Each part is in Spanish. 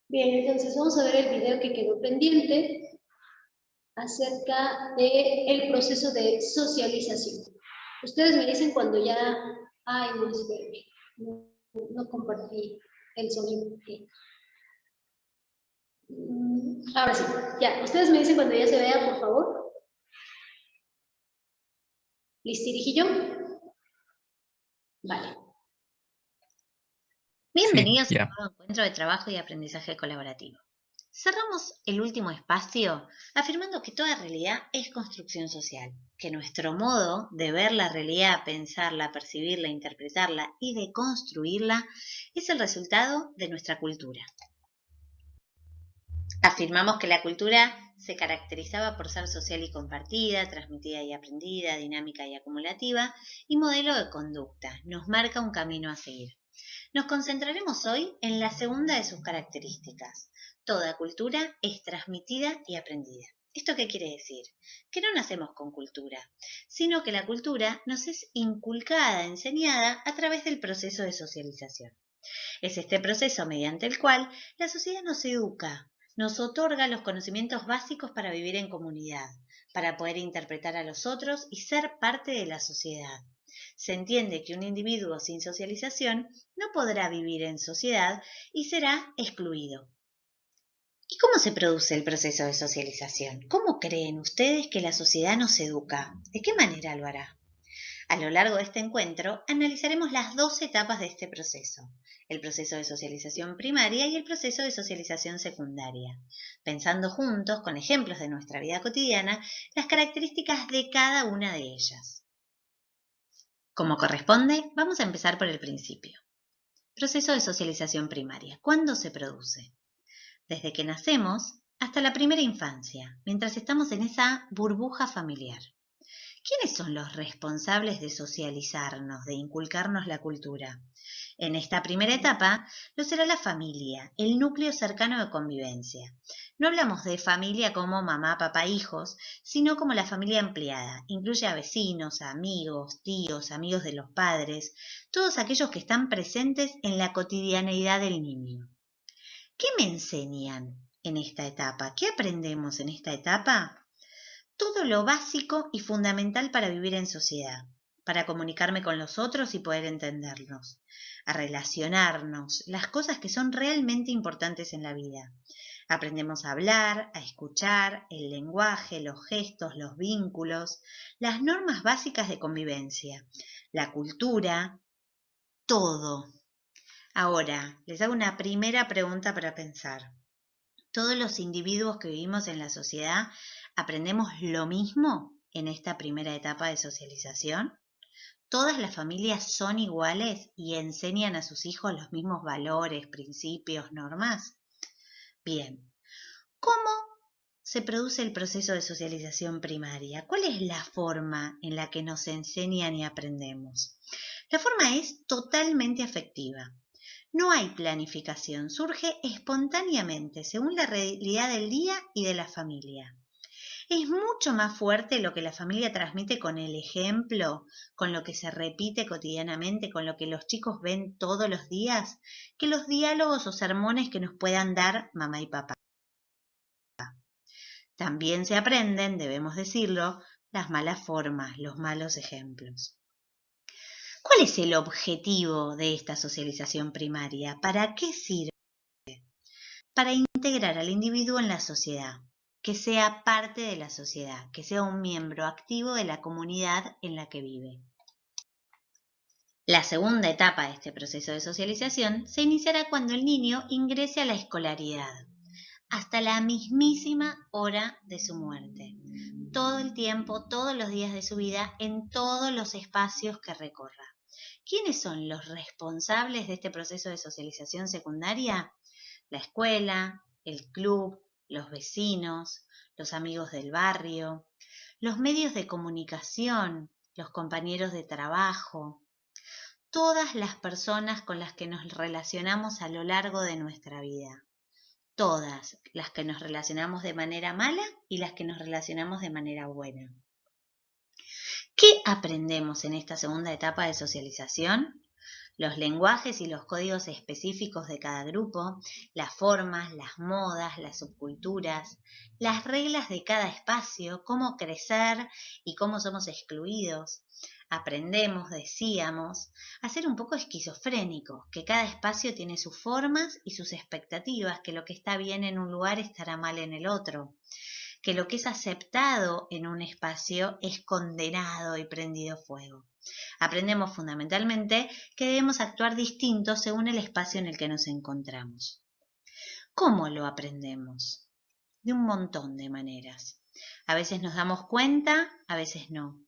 Bien, entonces vamos a ver el video que quedó pendiente acerca del proceso de socialización. Ustedes me dicen cuando ya... Ay, no, espérenme. No compartí el sonido. Ahora sí, ya. Ustedes me dicen cuando ya se vea, por favor. ¿Listirijillo? Vale. Bienvenidos Sí, a un nuevo encuentro de trabajo y aprendizaje colaborativo. Cerramos el último espacio afirmando que toda realidad es construcción social, que nuestro modo de ver la realidad, pensarla, percibirla, interpretarla y de construirla es el resultado de nuestra cultura. Afirmamos que la cultura se caracterizaba por ser social y compartida, transmitida y aprendida, dinámica y acumulativa, y modelo de conducta, nos marca un camino a seguir. Nos concentraremos hoy en la segunda de sus características. Toda cultura es transmitida y aprendida. ¿Esto qué quiere decir? Que no nacemos con cultura, sino que la cultura nos es inculcada, enseñada a través del proceso de socialización. Es este proceso mediante el cual la sociedad nos educa, nos otorga los conocimientos básicos para vivir en comunidad, para poder interpretar a los otros y ser parte de la sociedad. Se entiende que un individuo sin socialización no podrá vivir en sociedad y será excluido. ¿Y cómo se produce el proceso de socialización? ¿Cómo creen ustedes que la sociedad nos educa? ¿De qué manera lo hará? A lo largo de este encuentro analizaremos las dos etapas de este proceso, el proceso de socialización primaria y el proceso de socialización secundaria, pensando juntos, con ejemplos de nuestra vida cotidiana, las características de cada una de ellas. Como corresponde, vamos a empezar por el principio. Proceso de socialización primaria. ¿Cuándo se produce? Desde que nacemos hasta la primera infancia, mientras estamos en esa burbuja familiar. ¿Quiénes son los responsables de socializarnos, de inculcarnos la cultura? En esta primera etapa lo será la familia, el núcleo cercano de convivencia. No hablamos de familia como mamá, papá, hijos, sino como la familia ampliada. Incluye a vecinos, a amigos, tíos, amigos de los padres, todos aquellos que están presentes en la cotidianeidad del niño. ¿Qué me enseñan en esta etapa? ¿Qué aprendemos en esta etapa? Todo lo básico y fundamental para vivir en sociedad, para comunicarme con los otros y poder entendernos, a relacionarnos, las cosas que son realmente importantes en la vida. Aprendemos a hablar, a escuchar, el lenguaje, los gestos, los vínculos, las normas básicas de convivencia, la cultura, todo. Ahora, les hago una primera pregunta para pensar. ¿Todos los individuos que vivimos en la sociedad aprendemos lo mismo en esta primera etapa de socialización? ¿Todas las familias son iguales y enseñan a sus hijos los mismos valores, principios, normas? Bien, ¿cómo se produce el proceso de socialización primaria? ¿Cuál es la forma en la que nos enseñan y aprendemos? La forma es totalmente afectiva. No hay planificación, surge espontáneamente según la realidad del día y de la familia. Es mucho más fuerte lo que la familia transmite con el ejemplo, con lo que se repite cotidianamente, con lo que los chicos ven todos los días, que los diálogos o sermones que nos puedan dar mamá y papá. También se aprenden, debemos decirlo, las malas formas, los malos ejemplos. ¿Cuál es el objetivo de esta socialización primaria? ¿Para qué sirve? Para integrar al individuo en la sociedad, que sea parte de la sociedad, que sea un miembro activo de la comunidad en la que vive. La segunda etapa de este proceso de socialización se iniciará cuando el niño ingrese a la escolaridad, hasta la mismísima hora de su muerte, todo el tiempo, todos los días de su vida, en todos los espacios que recorra. ¿Quiénes son los responsables de este proceso de socialización secundaria? La escuela, el club, los vecinos, los amigos del barrio, los medios de comunicación, los compañeros de trabajo, todas las personas con las que nos relacionamos a lo largo de nuestra vida. Todas las que nos relacionamos de manera mala y las que nos relacionamos de manera buena. ¿Qué aprendemos en esta segunda etapa de socialización? Los lenguajes y los códigos específicos de cada grupo, las formas, las modas, las subculturas, las reglas de cada espacio, cómo crecer y cómo somos excluidos. Aprendemos, decíamos, a ser un poco esquizofrénicos, que cada espacio tiene sus formas y sus expectativas, que lo que está bien en un lugar estará mal en el otro, que lo que es aceptado en un espacio es condenado y prendido fuego. Aprendemos fundamentalmente que debemos actuar distintos según el espacio en el que nos encontramos. ¿Cómo lo aprendemos? De un montón de maneras. A veces nos damos cuenta, a veces no.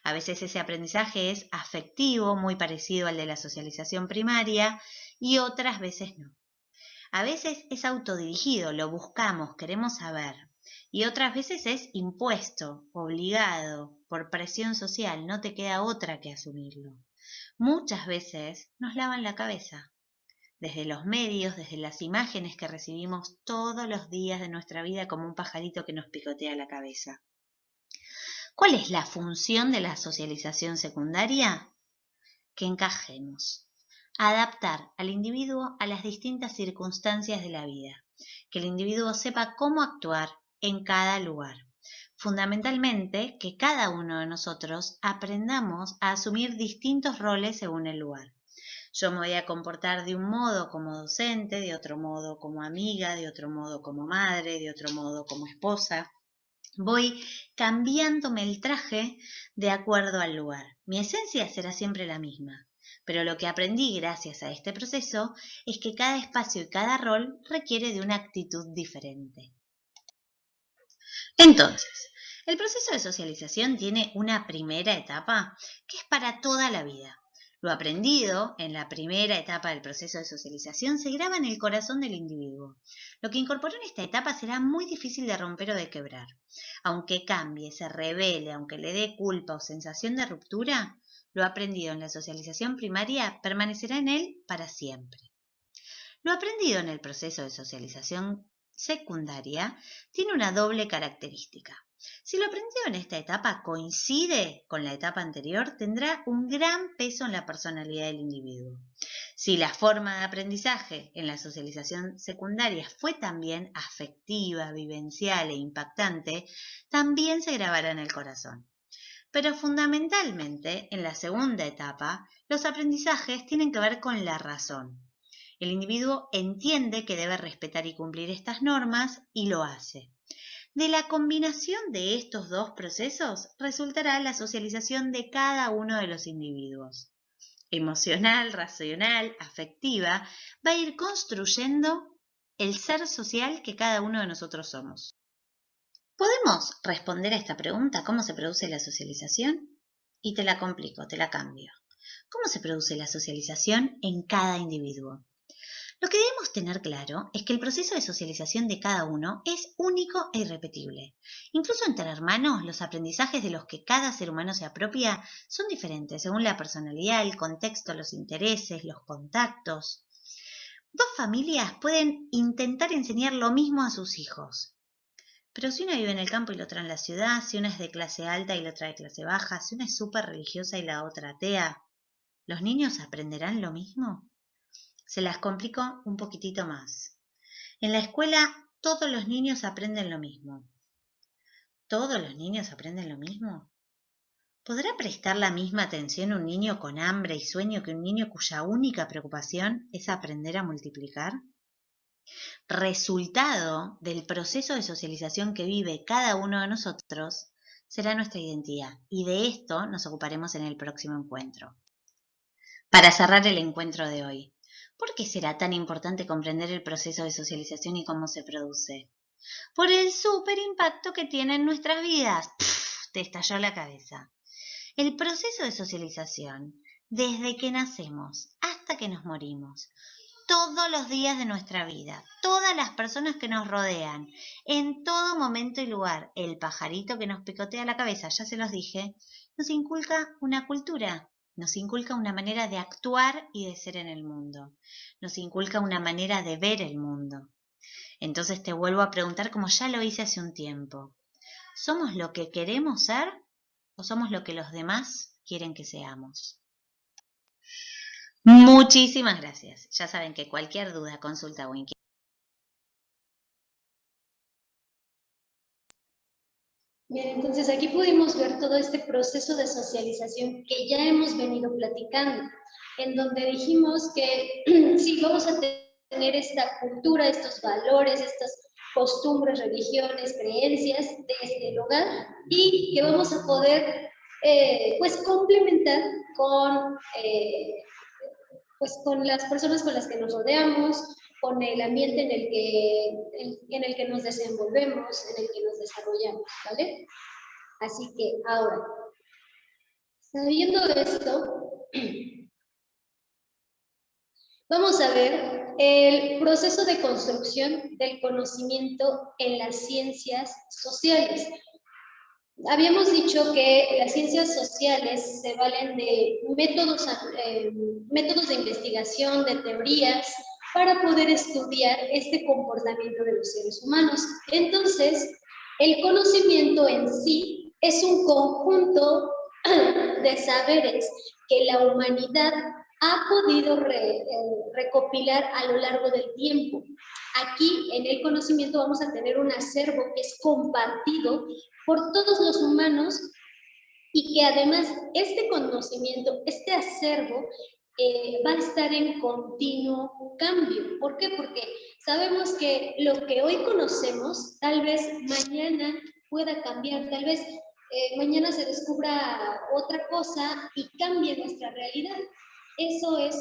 A veces ese aprendizaje es afectivo, muy parecido al de la socialización primaria, y otras veces no. A veces es autodirigido, lo buscamos, queremos saber. Y otras veces es impuesto, obligado, por presión social, no te queda otra que asumirlo. Muchas veces nos lavan la cabeza, desde los medios, desde las imágenes que recibimos todos los días de nuestra vida como un pajarito que nos picotea la cabeza. ¿Cuál es la función de la socialización secundaria? Que encajemos, adaptar al individuo a las distintas circunstancias de la vida, que el individuo sepa cómo actuar en cada lugar. Fundamentalmente, que cada uno de nosotros aprendamos a asumir distintos roles según el lugar. Yo me voy a comportar de un modo como docente, de otro modo como amiga, de otro modo como madre, de otro modo como esposa. Voy cambiándome el traje de acuerdo al lugar. Mi esencia será siempre la misma, pero lo que aprendí gracias a este proceso es que cada espacio y cada rol requiere de una actitud diferente. Entonces, el proceso de socialización tiene una primera etapa que es para toda la vida. Lo aprendido en la primera etapa del proceso de socialización se graba en el corazón del individuo. Lo que incorporó en esta etapa será muy difícil de romper o de quebrar. Aunque cambie, se revele, aunque le dé culpa o sensación de ruptura, lo aprendido en la socialización primaria permanecerá en él para siempre. Lo aprendido en el proceso de socialización secundaria tiene una doble característica. Si lo aprendido en esta etapa coincide con la etapa anterior, tendrá un gran peso en la personalidad del individuo. Si la forma de aprendizaje en la socialización secundaria fue también afectiva, vivencial e impactante, también se grabará en el corazón. Pero fundamentalmente, en la segunda etapa, los aprendizajes tienen que ver con la razón. El individuo entiende que debe respetar y cumplir estas normas y lo hace. De la combinación de estos dos procesos resultará la socialización de cada uno de los individuos. Emocional, racional, afectiva, va a ir construyendo el ser social que cada uno de nosotros somos. ¿Podemos responder a esta pregunta? ¿Cómo se produce la socialización? Y te la complico, te la cambio. ¿Cómo se produce la socialización en cada individuo? Lo que debemos tener claro es que el proceso de socialización de cada uno es único e irrepetible. Incluso entre hermanos, los aprendizajes de los que cada ser humano se apropia son diferentes según la personalidad, el contexto, los intereses, los contactos. Dos familias pueden intentar enseñar lo mismo a sus hijos. Pero si una vive en el campo y la otra en la ciudad, si una es de clase alta y la otra de clase baja, si una es súper religiosa y la otra atea, ¿los niños aprenderán lo mismo? Se las complico un poquitito más. En la escuela todos los niños aprenden lo mismo. ¿Todos los niños aprenden lo mismo? ¿Podrá prestar la misma atención un niño con hambre y sueño que un niño cuya única preocupación es aprender a multiplicar? Resultado del proceso de socialización que vive cada uno de nosotros será nuestra identidad, y de esto nos ocuparemos en el próximo encuentro. Para cerrar el encuentro de hoy, ¿por qué será tan importante comprender el proceso de socialización y cómo se produce? Por el súper impacto que tiene en nuestras vidas. Te estalló la cabeza. El proceso de socialización, desde que nacemos hasta que nos morimos, todos los días de nuestra vida, todas las personas que nos rodean, en todo momento y lugar, el pajarito que nos picotea la cabeza, ya se los dije, nos inculca una cultura. Nos inculca una manera de actuar y de ser en el mundo. Nos inculca una manera de ver el mundo. Entonces te vuelvo a preguntar como ya lo hice hace un tiempo. ¿Somos lo que queremos ser o somos lo que los demás quieren que seamos? Muchísimas gracias. Ya saben que cualquier duda, consulta o inquietud. Bien, entonces aquí pudimos ver todo este proceso de socialización que ya hemos venido platicando, en donde dijimos que sí, vamos a tener esta cultura, estos valores, estas costumbres, religiones, creencias desde el hogar y que vamos a poder pues complementar pues con las personas con las que nos rodeamos, con el ambiente en el que nos desenvolvemos, en el que nos desarrollamos, ¿vale? Así que ahora, sabiendo esto, vamos a ver el proceso de construcción del conocimiento en las ciencias sociales. Habíamos dicho que las ciencias sociales se valen de métodos de investigación, de teorías, para poder estudiar este comportamiento de los seres humanos. Entonces, el conocimiento en sí es un conjunto de saberes que la humanidad ha podido recopilar a lo largo del tiempo. Aquí, en el conocimiento, vamos a tener un acervo que es compartido por todos los humanos y que además este conocimiento, este acervo, va a estar en continuo cambio. ¿Por qué? Porque sabemos que lo que hoy conocemos, tal vez mañana pueda cambiar, tal vez mañana se descubra otra cosa y cambie nuestra realidad. Eso es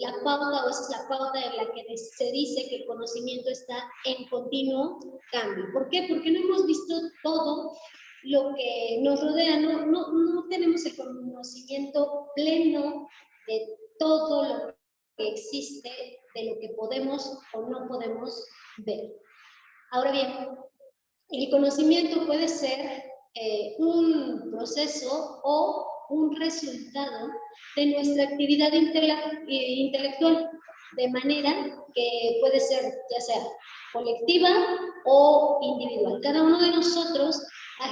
la pauta, o es la pauta en la que se dice que el conocimiento está en continuo cambio. ¿Por qué? Porque no hemos visto todo lo que nos rodea, no tenemos el conocimiento pleno de todo lo que existe, de lo que podemos o no podemos ver. Ahora bien, el conocimiento puede ser un proceso o un resultado de nuestra actividad intelectual, de manera que puede ser ya sea colectiva o individual. Cada uno de nosotros va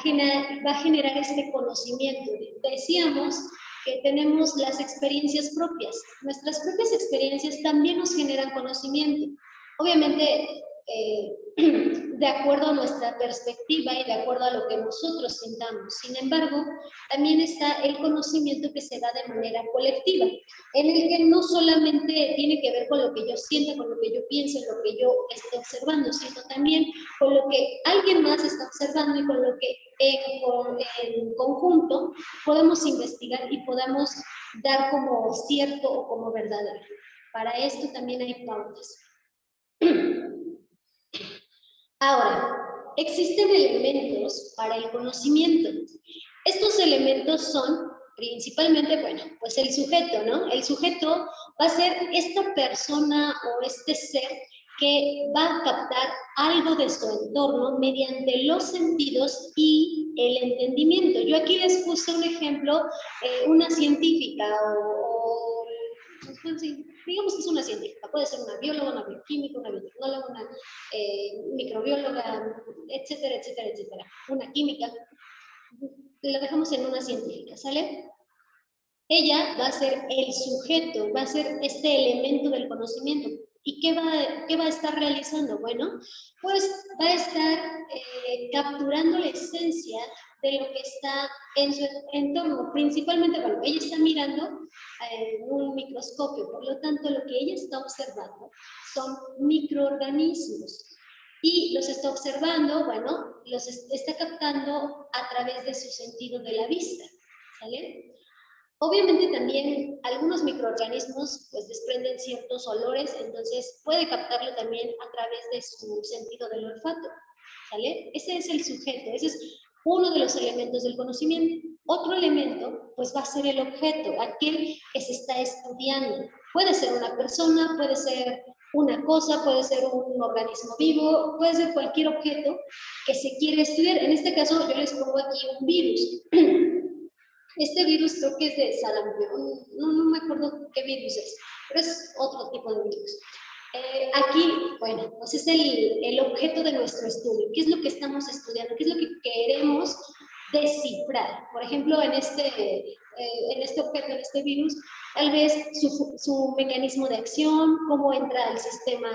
a generar este conocimiento. Decíamos que tenemos las experiencias propias. Nuestras propias experiencias también nos generan conocimiento. Obviamente, de acuerdo a nuestra perspectiva y de acuerdo a lo que nosotros sintamos. Sin embargo, también está el conocimiento que se da de manera colectiva, en el que no solamente tiene que ver con lo que yo sienta, con lo que yo pienso, lo que yo esté observando, sino también con lo que alguien más está observando y con lo que en conjunto podemos investigar y podamos dar como cierto o como verdadero. Para esto también hay pautas. Ahora, existen elementos para el conocimiento. Estos elementos son principalmente, bueno, pues el sujeto, ¿no? El sujeto va a ser esta persona o este ser que va a captar algo de su entorno mediante los sentidos y el entendimiento. Yo aquí les puse un ejemplo, una científica o digamos que es una científica, puede ser una bióloga, una bioquímica, una biotecnóloga, una microbióloga, etcétera, etcétera, etcétera, una química. La dejamos en una científica, ¿sale? Ella va a ser el sujeto, va a ser este elemento del conocimiento. ¿Y qué va a estar realizando? Bueno, pues va a estar capturando la esencia de lo que está en su entorno. Principalmente, bueno, ella está mirando un microscopio, por lo tanto, lo que ella está observando son microorganismos. Y los está observando, bueno, los está captando a través de su sentido de la vista, ¿sale? Obviamente también algunos microorganismos pues desprenden ciertos olores, entonces puede captarlo también a través de su sentido del olfato, ¿sale? Ese es el sujeto, ese es uno de los elementos del conocimiento. Otro elemento pues va a ser el objeto, aquel que se está estudiando. Puede ser una persona, puede ser una cosa, puede ser un organismo vivo, puede ser cualquier objeto que se quiere estudiar. En este caso yo les pongo aquí un virus. Este virus creo que es de sarampión, no me acuerdo qué virus es, pero es otro tipo de virus. Aquí, bueno, pues es el objeto de nuestro estudio. ¿Qué es lo que estamos estudiando? ¿Qué es lo que queremos descifrar? Por ejemplo, en este objeto, en este virus, tal vez su mecanismo de acción, cómo entra el sistema,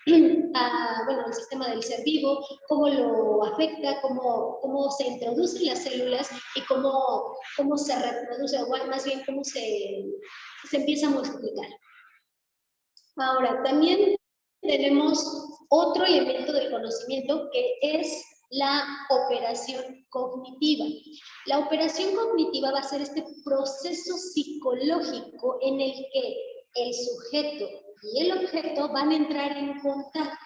bueno, el sistema del ser vivo, cómo lo afecta, cómo se introduce en las células y cómo se reproduce, o más bien cómo se empieza a multiplicar. Ahora, también tenemos otro elemento del conocimiento que es la operación cognitiva. La operación cognitiva va a ser este proceso psicológico en el que el sujeto y el objeto van a entrar en contacto.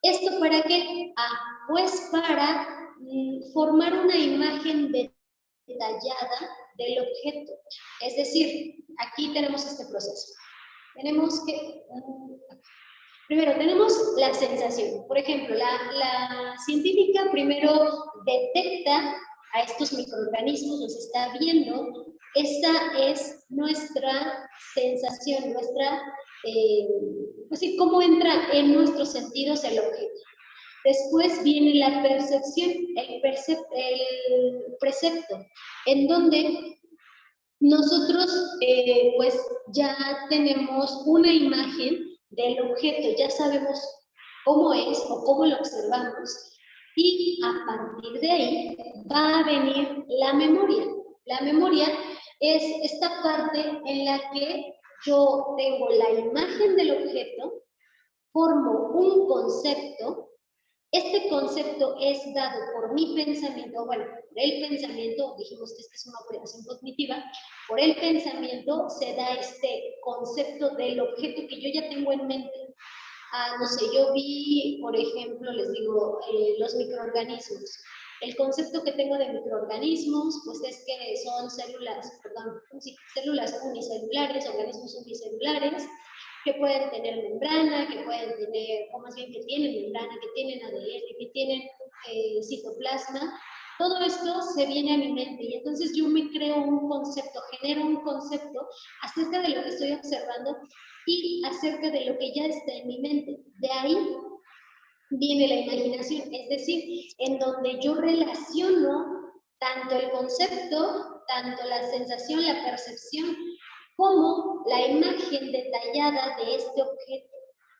¿Esto para qué? Pues para formar una imagen detallada del objeto. Es decir, aquí tenemos este proceso. Tenemos que... Primero, tenemos la sensación. Por ejemplo, la científica primero detecta a estos microorganismos, los está viendo. Esta es nuestra sensación, nuestra, pues sí, cómo entra en nuestros sentidos el objeto. Después viene la percepción, el precepto, en donde nosotros pues ya tenemos una imagen del objeto, ya sabemos cómo es o cómo lo observamos, y a partir de ahí va a venir la memoria. La memoria es esta parte en la que yo tengo la imagen del objeto, formo un concepto. Este concepto es dado por mi pensamiento, bueno, por el pensamiento, dijimos que esta es una operación cognitiva, por el pensamiento se da este concepto del objeto que yo ya tengo en mente. No sé, yo vi, por ejemplo, les digo, los microorganismos. El concepto que tengo de microorganismos, pues es que son células, perdón, células unicelulares, organismos unicelulares, que pueden tener membrana, que pueden tener, o más bien que tienen membrana, que tienen ADN, que tienen citoplasma. Todo esto se viene a mi mente y entonces yo me creo un concepto, genero un concepto acerca de lo que estoy observando y acerca de lo que ya está en mi mente. De ahí viene la imaginación, es decir, en donde yo relaciono tanto el concepto, tanto la sensación, la percepción, como la imagen detallada de este objeto,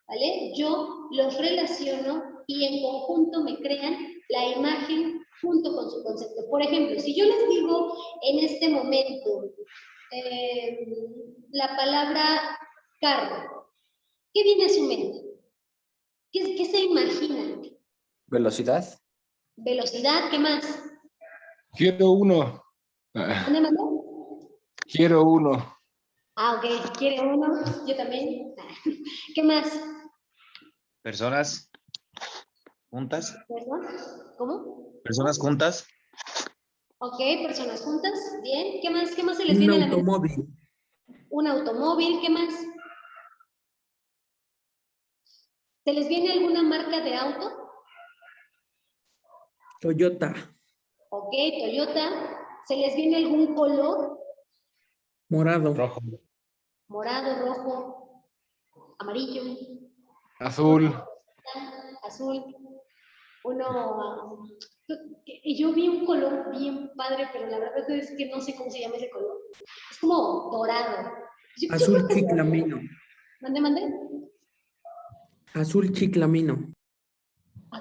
¿vale? Yo los relaciono y en conjunto me crean la imagen junto con su concepto. Por ejemplo, si yo les digo en este momento la palabra carro, ¿qué viene a su mente? ¿Qué se imaginan? Velocidad. Velocidad, ¿qué más? Quiero uno. ¿Dónde mandó? Quiero uno. Ok, ¿quiere uno? Yo también. ¿Qué más? Personas juntas. ¿Perdón? ¿Cómo? Personas juntas. Ok, personas juntas, bien. ¿Qué más? ¿Qué más se les Un viene a la mente? automóvil. Un automóvil, ¿qué más? ¿Se les viene alguna marca de auto? Toyota. Ok, Toyota. ¿Se les viene algún color? Morado. Rojo. Morado, rojo, amarillo, Azul. azul. Y yo vi un color bien padre, pero la verdad es que no sé cómo se llama ese color. Es como dorado. Yo Azul creo que chiclamino. Mande. Azul chiclamino.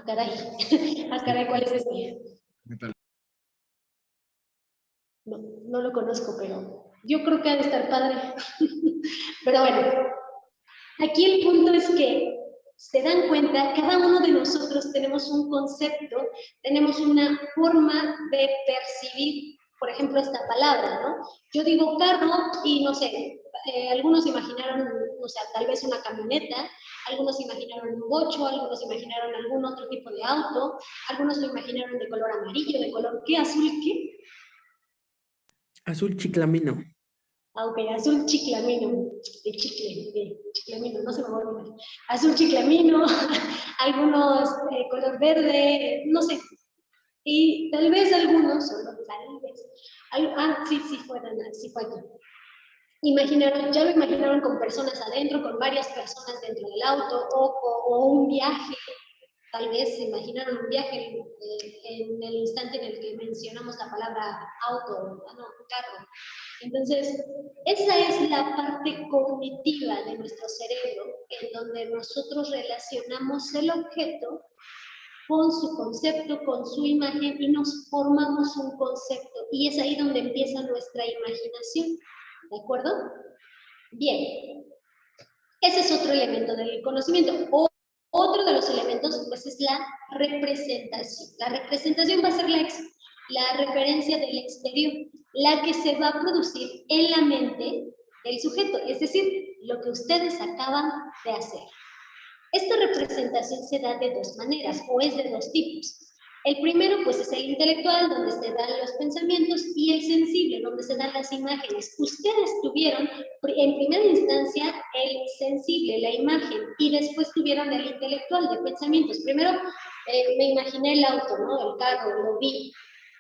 Caray. Caray, ¿cuál es este? No lo conozco, pero yo creo que ha de estar padre. Pero bueno, aquí el punto es que se dan cuenta, cada uno de nosotros tenemos un concepto, tenemos una forma de percibir, por ejemplo, esta palabra, ¿no? Yo digo carro y no sé, algunos imaginaron, o sea, tal vez una camioneta, algunos imaginaron un bocho, algunos imaginaron algún otro tipo de auto, algunos lo imaginaron de color amarillo, de color, ¿qué? ¿Azul qué? Azul chiclamino. Ok, azul chiclamino, de chicle, de chiclamino, no se me va a olvidar. Azul chiclamino, algunos color verde, no sé. Y tal vez algunos, solo tal vez, sí fue aquí. Ya lo imaginaron con personas adentro, con varias personas dentro del auto, o un viaje. Tal vez se imaginaron un viaje en el instante en el que mencionamos la palabra auto, no, carro. Entonces, esa es la parte cognitiva de nuestro cerebro, en donde nosotros relacionamos el objeto con su concepto, con su imagen, y nos formamos un concepto. Y es ahí donde empieza nuestra imaginación. ¿De acuerdo? Bien. Ese es otro elemento del conocimiento. Otro de los elementos, pues, es la representación. La representación va a ser la referencia del exterior, la que se va a producir en la mente del sujeto, es decir, lo que ustedes acaban de hacer. Esta representación se da de dos maneras, o es de dos tipos. El primero, pues, es el intelectual, donde se dan los pensamientos, y el sensible, donde se dan las imágenes. Ustedes tuvieron, en primera instancia, el sensible, la imagen, y después tuvieron el intelectual, de pensamientos. Primero, me imaginé el auto, ¿no? El carro, lo vi.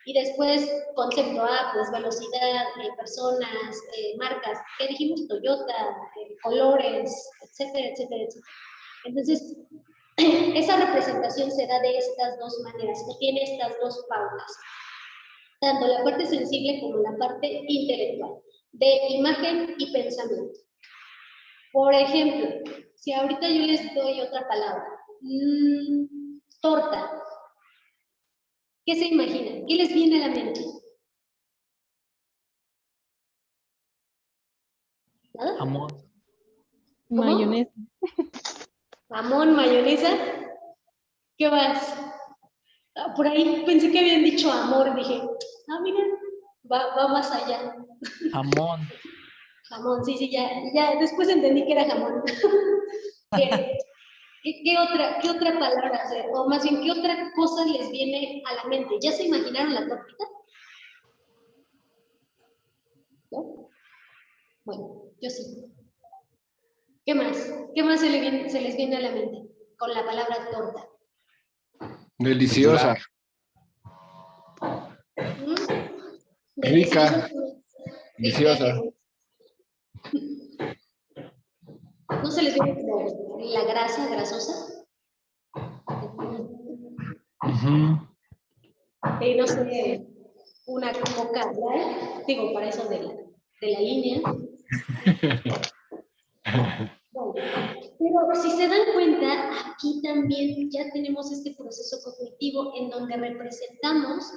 Y después, concepto A, pues, velocidad, personas, marcas. ¿Qué dijimos? Toyota, colores, etcétera, etcétera, etcétera. Entonces, esa representación se da de estas dos maneras, o tiene estas dos pautas, tanto la parte sensible como la parte intelectual, de imagen y pensamiento. Por ejemplo, si ahorita yo les doy otra palabra, torta, ¿qué se imaginan? ¿Qué les viene a la mente? ¿Nada? Jamón. ¿Cómo? Mayonesa. Jamón, mayonesa. ¿Qué más? Por ahí pensé que habían dicho amor, dije, miren, va más allá. Jamón. Jamón, sí, ya después entendí que era jamón. Bien. ¿Qué otra palabra hacer? O más bien, ¿qué otra cosa les viene a la mente? ¿Ya se imaginaron la tortita? ¿No? Bueno, yo sí. ¿Qué más? ¿Qué más se les viene a la mente con la palabra torta? Deliciosa. Rica. Deliciosa. ¿No se les viene como la grasa grasosa? Y no sé, una coca, digo, para eso de la línea. Bueno, pero si se dan cuenta, aquí también ya tenemos este proceso cognitivo en donde representamos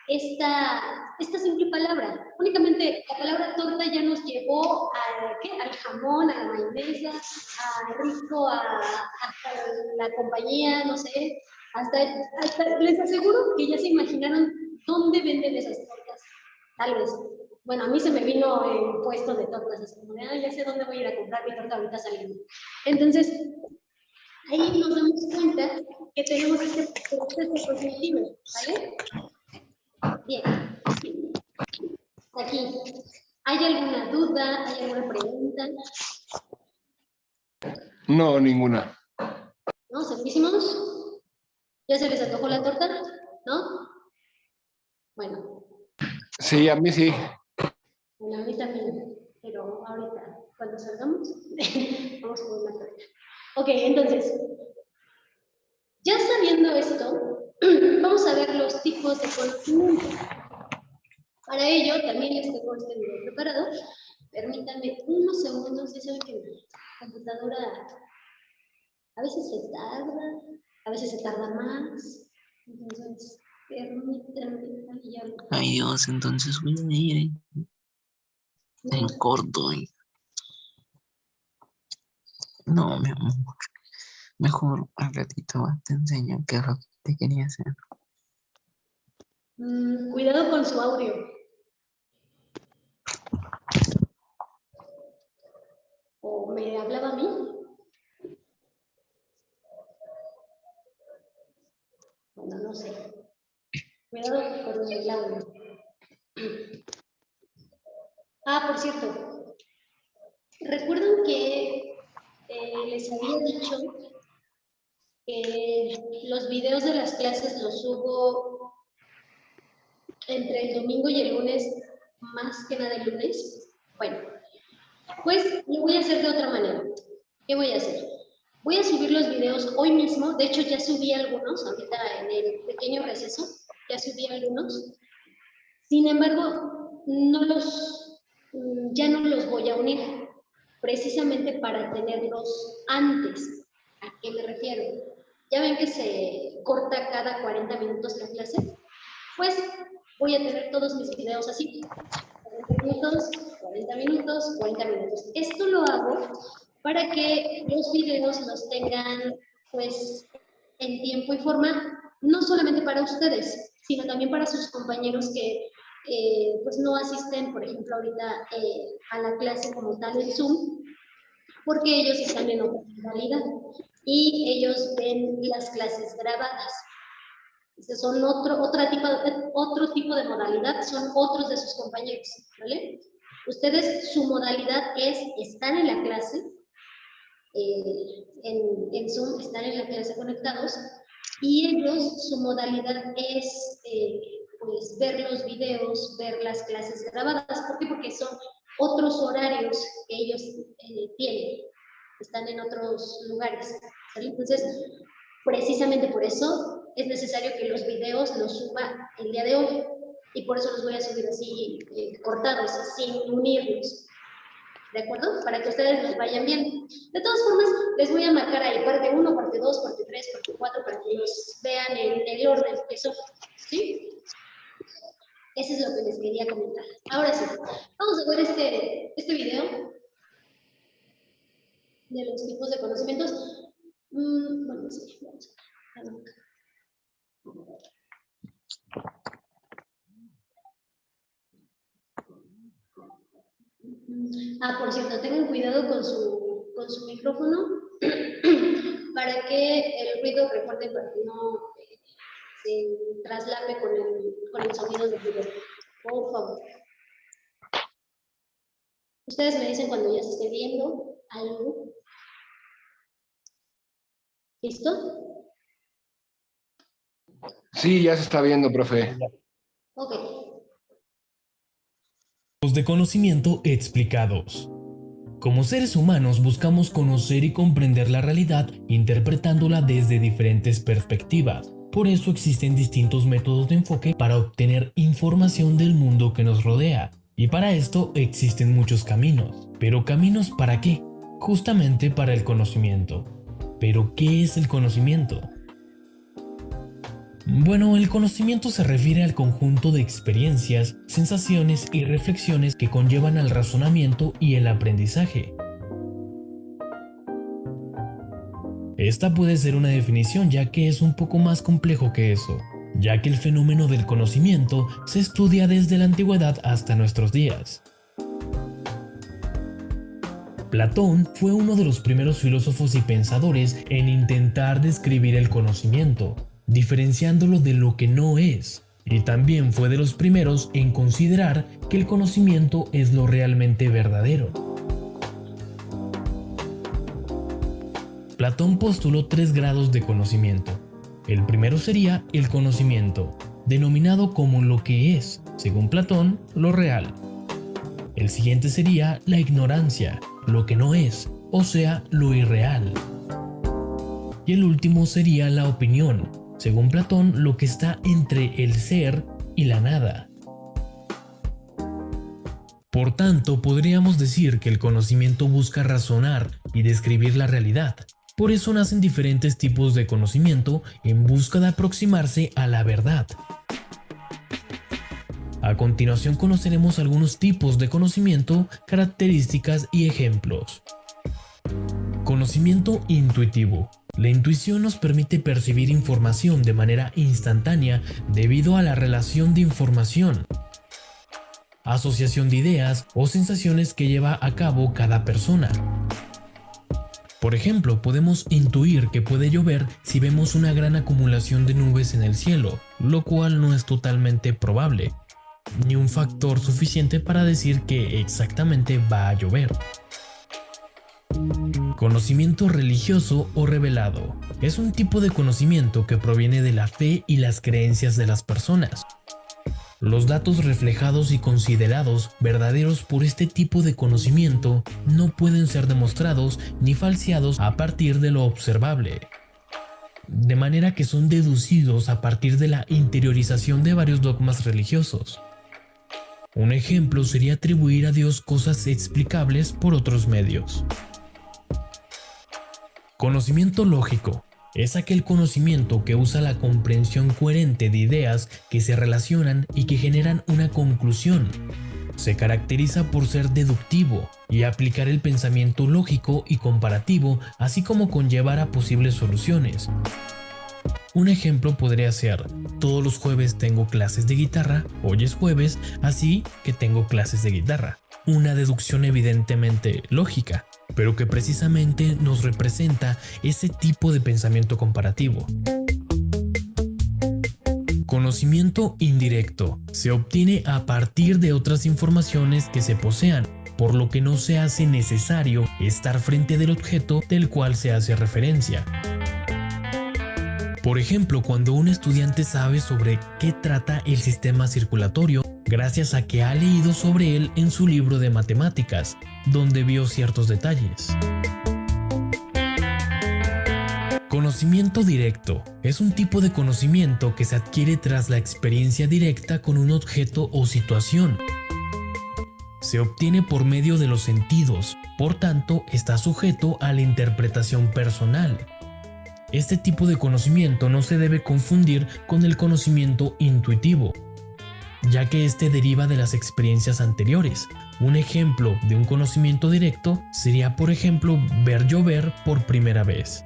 esta simple palabra. Únicamente la palabra torta ya nos llevó al jamón, a la mayonesa, a rico, hasta la compañía, no sé, hasta les aseguro que ya se imaginaron dónde venden esas tortas, tal vez. Bueno, a mí se me vino el puesto de tortas, así como de, ya sé dónde voy a ir a comprar mi torta ahorita saliendo. Entonces, ahí nos damos cuenta que tenemos este proceso cognitivo, ¿vale? Bien. Aquí, ¿hay alguna duda? ¿Hay alguna pregunta? No, ninguna. ¿No? ¿Segurísimos? ¿Ya se les antojó la torta? ¿No? Bueno. Sí, a mí sí. Bueno, a mí también, pero ahorita, cuando salgamos, vamos por una torta. Ok, entonces, ya sabiendo esto, vamos a ver los tipos de conocimiento. Para ello, también les tengo este video preparado. Permítanme unos segundos, ya saben que mi computadora a veces se tarda más. Entonces, permítanme. Ay Dios, entonces voy a ir en corto. No, mi amor. Mejor al ratito más te enseño qué es lo que te quería hacer. Cuidado con su audio. ¿O me hablaba a mí? Bueno, no sé. Cuidado con el audio. Por cierto. ¿Recuerdan que les había dicho que los videos de las clases los subo entre el domingo y el lunes, más que nada el lunes? Bueno, pues lo voy a hacer de otra manera. ¿Qué voy a hacer? Voy a subir los videos hoy mismo. De hecho, ya subí algunos, ahorita en el pequeño receso, ya subí algunos. Sin embargo, no los ya no los voy a unir, precisamente para tenerlos antes. ¿A qué me refiero? Ya ven que se corta cada 40 minutos la clase, pues voy a tener todos mis videos así, 40 minutos, 40 minutos, 40 minutos. Esto lo hago para que los videos los tengan, pues, en tiempo y forma, no solamente para ustedes, sino también para sus compañeros que pues no asisten, por ejemplo, ahorita a la clase como tal en Zoom, porque ellos están en otra modalidad y ellos ven las clases grabadas. Son otro tipo de modalidad, son otros de sus compañeros, ¿vale? Ustedes, su modalidad es estar en la clase, en Zoom, están en la clase conectados, y ellos, su modalidad es pues, ver los videos, ver las clases grabadas. ¿Por qué? Porque son otros horarios que ellos tienen, están en otros lugares, ¿vale? Entonces, precisamente por eso es necesario que los videos los suba el día de hoy, y por eso los voy a subir así cortados, sin unirlos, ¿de acuerdo? Para que ustedes los vayan viendo. De todas formas, les voy a marcar ahí parte 1, parte 2, parte 3, parte 4, para que los vean en el orden que son, ¿sí? Eso es lo que les quería comentar. Ahora sí, vamos a ver este video de los tipos de conocimientos. Bueno, sí, vamos a ver. Por cierto, tengan cuidado con su micrófono para que el ruido, recuerden, para que no se traslape con el sonido del video. Por favor. Ustedes me dicen cuando ya se esté viendo algo. ¿Listo? Sí, ya se está viendo, profe. Ok. De conocimiento explicados. Como seres humanos buscamos conocer y comprender la realidad interpretándola desde diferentes perspectivas. Por eso existen distintos métodos de enfoque para obtener información del mundo que nos rodea. Y para esto existen muchos caminos. ¿Pero caminos para qué? Justamente para el conocimiento. ¿Pero qué es el conocimiento? Bueno, el conocimiento se refiere al conjunto de experiencias, sensaciones y reflexiones que conllevan al razonamiento y el aprendizaje. Esta puede ser una definición, ya que es un poco más complejo que eso, ya que el fenómeno del conocimiento se estudia desde la antigüedad hasta nuestros días. Platón fue uno de los primeros filósofos y pensadores en intentar describir el conocimiento, diferenciándolo de lo que no es, y también fue de los primeros en considerar que el conocimiento es lo realmente verdadero. Platón postuló 3 grados de conocimiento. El primero sería el conocimiento, denominado como lo que es, según Platón, lo real. El siguiente sería la ignorancia, lo que no es, o sea, lo irreal. Y el último sería la opinión, según Platón, lo que está entre el ser y la nada. Por tanto, podríamos decir que el conocimiento busca razonar y describir la realidad. Por eso nacen diferentes tipos de conocimiento en busca de aproximarse a la verdad. A continuación conoceremos algunos tipos de conocimiento, características y ejemplos. Conocimiento intuitivo. La intuición nos permite percibir información de manera instantánea debido a la relación de información, asociación de ideas o sensaciones que lleva a cabo cada persona. Por ejemplo, podemos intuir que puede llover si vemos una gran acumulación de nubes en el cielo, lo cual no es totalmente probable, ni un factor suficiente para decir que exactamente va a llover. Conocimiento religioso o revelado. Es un tipo de conocimiento que proviene de la fe y las creencias de las personas. Los datos reflejados y considerados verdaderos por este tipo de conocimiento no pueden ser demostrados ni falseados a partir de lo observable, de manera que son deducidos a partir de la interiorización de varios dogmas religiosos. Un ejemplo sería atribuir a Dios cosas explicables por otros medios. Conocimiento lógico es aquel conocimiento que usa la comprensión coherente de ideas que se relacionan y que generan una conclusión. Se caracteriza por ser deductivo y aplicar el pensamiento lógico y comparativo, así como conllevar a posibles soluciones. Un ejemplo podría ser: todos los jueves tengo clases de guitarra, hoy es jueves, así que tengo clases de guitarra. Una deducción evidentemente lógica, pero que precisamente nos representa ese tipo de pensamiento comparativo. Conocimiento indirecto se obtiene a partir de otras informaciones que se posean, por lo que no se hace necesario estar frente del objeto del cual se hace referencia. Por ejemplo, cuando un estudiante sabe sobre qué trata el sistema circulatorio, gracias a que ha leído sobre él en su libro de matemáticas, donde vio ciertos detalles. Conocimiento directo es un tipo de conocimiento que se adquiere tras la experiencia directa con un objeto o situación. Se obtiene por medio de los sentidos, por tanto, está sujeto a la interpretación personal. Este tipo de conocimiento no se debe confundir con el conocimiento intuitivo, ya que este deriva de las experiencias anteriores. Un ejemplo de un conocimiento directo sería, por ejemplo, ver llover por primera vez.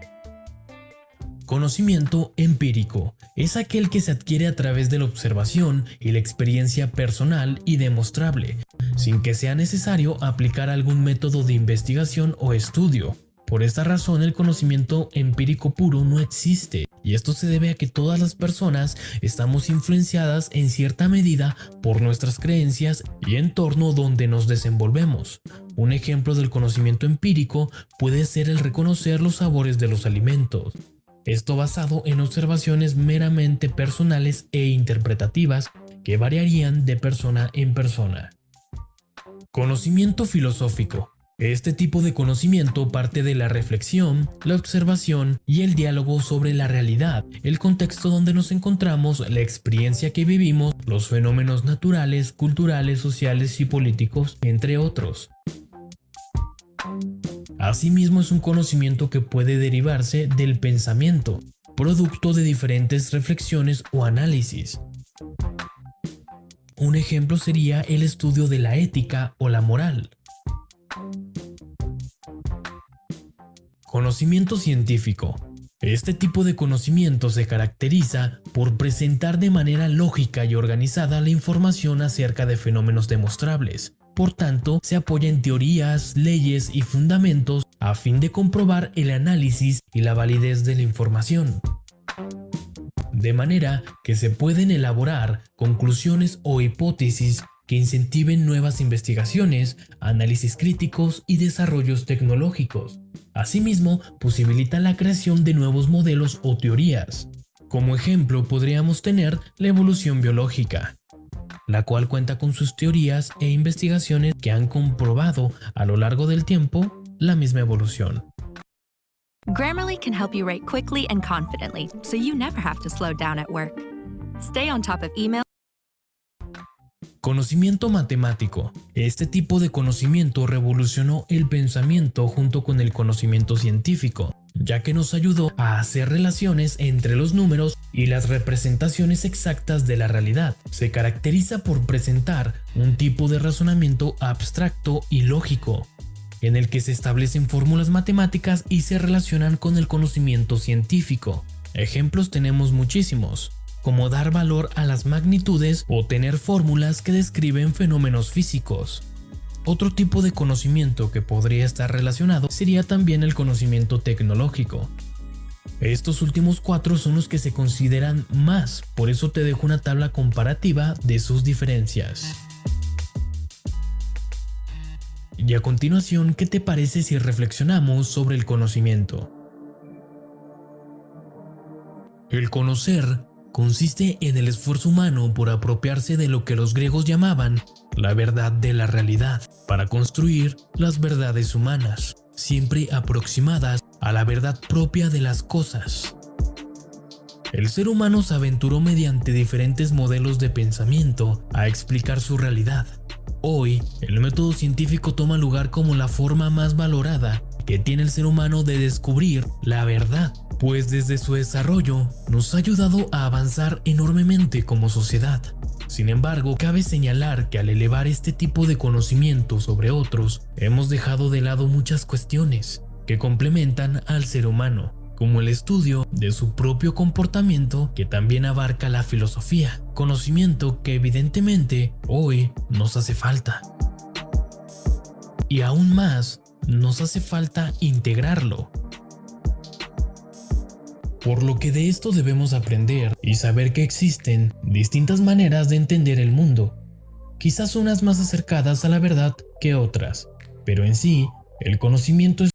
Conocimiento empírico es aquel que se adquiere a través de la observación y la experiencia personal y demostrable, sin que sea necesario aplicar algún método de investigación o estudio. Por esta razón, el conocimiento empírico puro no existe, y esto se debe a que todas las personas estamos influenciadas en cierta medida por nuestras creencias y entorno donde nos desenvolvemos. Un ejemplo del conocimiento empírico puede ser el reconocer los sabores de los alimentos. Esto basado en observaciones meramente personales e interpretativas que variarían de persona en persona. Conocimiento filosófico. Este tipo de conocimiento parte de la reflexión, la observación y el diálogo sobre la realidad, el contexto donde nos encontramos, la experiencia que vivimos, los fenómenos naturales, culturales, sociales y políticos, entre otros. Asimismo, es un conocimiento que puede derivarse del pensamiento, producto de diferentes reflexiones o análisis. Un ejemplo sería el estudio de la ética o la moral. Conocimiento científico. Este tipo de conocimiento se caracteriza por presentar de manera lógica y organizada la información acerca de fenómenos demostrables. Por tanto, se apoya en teorías, leyes y fundamentos a fin de comprobar el análisis y la validez de la información. De manera que se pueden elaborar conclusiones o hipótesis que incentiven nuevas investigaciones, análisis críticos y desarrollos tecnológicos. Asimismo, posibilita la creación de nuevos modelos o teorías. Como ejemplo, podríamos tener la evolución biológica, la cual cuenta con sus teorías e investigaciones que han comprobado a lo largo del tiempo la misma evolución. Grammarly can help you write quickly and confidently, so you never have to slow down at work. Stay on top of email. Conocimiento matemático. Este tipo de conocimiento revolucionó el pensamiento junto con el conocimiento científico, ya que nos ayudó a hacer relaciones entre los números y las representaciones exactas de la realidad. Se caracteriza por presentar un tipo de razonamiento abstracto y lógico, en el que se establecen fórmulas matemáticas y se relacionan con el conocimiento científico. Ejemplos tenemos muchísimos, como dar valor a las magnitudes o tener fórmulas que describen fenómenos físicos. Otro tipo de conocimiento que podría estar relacionado sería también el conocimiento tecnológico. Estos últimos 4 son los que se consideran más, por eso te dejo una tabla comparativa de sus diferencias. Y a continuación, ¿qué te parece si reflexionamos sobre el conocimiento? El conocer consiste en el esfuerzo humano por apropiarse de lo que los griegos llamaban la verdad de la realidad, para construir las verdades humanas, siempre aproximadas a la verdad propia de las cosas. el ser humano se aventuró mediante diferentes modelos de pensamiento a explicar su realidad. Hoy, el método científico toma lugar como la forma más valorada que tiene el ser humano de descubrir la verdad, pues desde su desarrollo nos ha ayudado a avanzar enormemente como sociedad. Sin embargo, cabe señalar que al elevar este tipo de conocimiento sobre otros, hemos dejado de lado muchas cuestiones que complementan al ser humano, como el estudio de su propio comportamiento, que también abarca la filosofía, conocimiento que evidentemente hoy nos hace falta. Y aún más, nos hace falta integrarlo. Por lo que de esto debemos aprender y saber que existen distintas maneras de entender el mundo, quizás unas más acercadas a la verdad que otras, pero en sí, el conocimiento es